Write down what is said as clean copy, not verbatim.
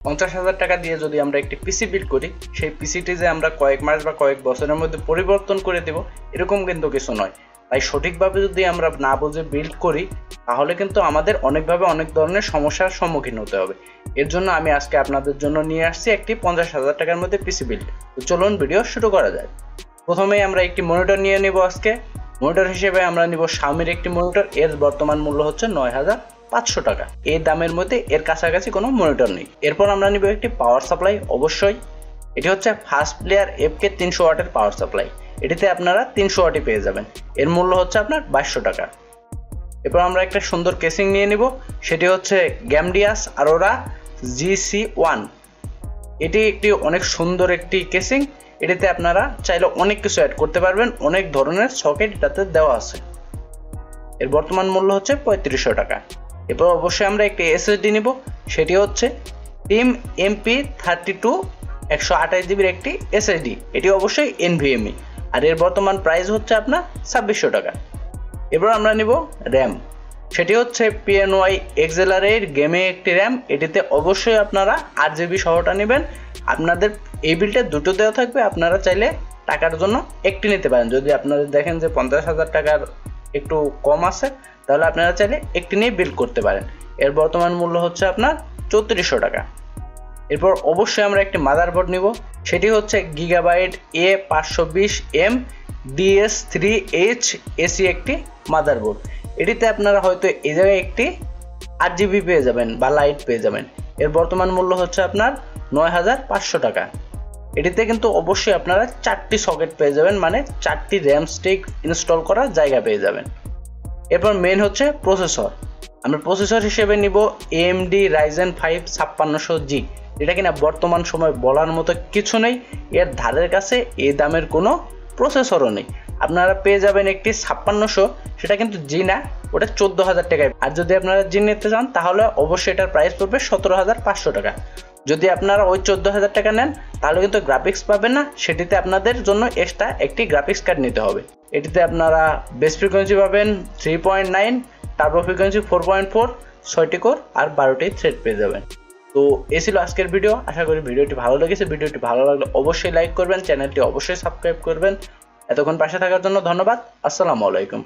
50,000 টাকা দিয়ে যদি আমরা একটি পিসি বিল্ড করি, সেই পিসিটি যে আমরা কয়েক মাস বা কয়েক বছরের মধ্যে পরিবর্তন করে দেব এরকম কিন্তু কিছু নয়। তাই সঠিকভাবে যদি আমরা না বুঝে বিল্ড করি তাহলে কিন্তু আমাদের অনেকভাবে অনেক ধরনের সমস্যার সম্মুখীন হতে হবে। এর জন্য আমি আজকে আপনাদের জন্য নিয়ে আসছি একটি 50,000 টাকার মধ্যে পিসি বিল্ড। তো চলুন ভিডিও শুরু করা যায়। প্রথমেই আমরা একটি মনিটর নিয়ে নেব। আজকে মনিটর হিসেবে আমরা নিব শাওমির একটি মনিটর। এর বর্তমান মূল্য হচ্ছে 9,500 টাকা। এই দামের মধ্যে এর কাছাকাছি কোনো মনিটর নেই। এরপর আমরা নিব একটি পাওয়ার সাপ্লাই। অবশ্যই এটি হচ্ছে ফার্স্ট প্লেয়ার FK 300 ওয়াটের পাওয়ার সাপ্লাই। এটিতে আপনারা 300 ওয়াটই পেয়ে যাবেন। এর মূল্য হচ্ছে আপনার 2200 টাকা। এরপর আমরা একটা সুন্দর কেসিং নিয়ে নিব। সেটি হচ্ছে গ্যামডিয়াস আরোরা GC1। এটি একটি অনেক সুন্দর একটি কেসিং। এটিতে আপনারা চাইলে অনেক কিছু অ্যাড করতে পারবেন, অনেক ধরনের সকেট এটাতে দেওয়া আছে। এর বর্তমান মূল্য হচ্ছে 3500 টাকা। এরপর অবশ্যই আমরা একটি SSD নিব। সেটি হচ্ছে টিম MP32 128 জিবির একটি SSD। এটি অবশ্যই NVMe, আর এর বর্তমান প্রাইস হচ্ছে আপনার 2600 টাকা। এরপর আমরা নিব র্যাম। সেটি হচ্ছে PNY এক্সেলারের গেমে একটি র্যাম। এটিতে অবশ্যই আপনারা 8GB সহটা নেবেন। আপনাদের এই বিলটা দুটো দেওয়া থাকবে, আপনারা চাইলে টাকার জন্য একটি নিতে পারেন। যদি আপনাদের দেখেন যে 50,000 টাকার একটু কম আছে তাহলে আপনারা চাইলে একটি নিয়ে বিল্ড করতে পারেন। এর বর্তমান মূল্য হচ্ছে আপনার 3400 টাকা। এরপর অবশ্যই আমরা একটি মাদারবোর্ড নিব। সেটি হচ্ছে গিগাবাইট A520M DS3H AC একটি মাদারবোর্ড। এটিতে আপনারা হয়তো এই জায়গায় একটি 8GB পেয়ে যাবেন বা লাইট পেয়ে যাবেন। এর বর্তমান মূল্য হচ্ছে আপনার 9,500 টাকা। এটিতে কিন্তু অবশ্যই আপনারা 4টি সকেট পেয়ে যাবেন, মানে 4টি র্যাম স্টিক ইনস্টল করার জায়গা পেয়ে যাবেন। এরপর মেন হচ্ছে প্রসেসর। আমরা প্রসেসর হিসেবে নিব AMD ryzen 5 5600G। এটা কিনা বর্তমান সময় বলার মতো কিছু নেই। এর ধারের কাছে এই দামের কোনো প্রসেসরও নেই। আপনারা পেয়ে যাবেন একটি 5600, সেটা কিন্তু জি না, ওটা 14,000 টাকায়। আর যদি আপনারা জি নিতে চান তাহলে অবশ্যই এটার প্রাইস পড়বে 17,500 টাকা। যদি আপনারা ওই 14,000 টাকা নেন তাহলে কিন্তু গ্রাফিক্স পাবেন না, সেটিতে আপনাদের জন্য এক্সট্রা একটি গ্রাফিক্স কার্ড নিতে হবে। এটিতে আপনারা বেস ফ্রিকোয়েন্সি পাবেন 3.9, টার্বো ফ্রিকোয়েন্সি 4.4, 6টি কোর আর 12টি থ্রেড পেয়ে যাবেন। তো এই ছিল আজকের ভিডিও। আশা করি ভিডিওটি ভালো লেগেছে। ভিডিওটি ভালো লাগলে অবশ্যই লাইক করবেন, চ্যানেলটি অবশ্যই সাবস্ক্রাইব করবেন। এতক্ষণ পাশে থাকার জন্য ধন্যবাদ। আসসালামু আলাইকুম।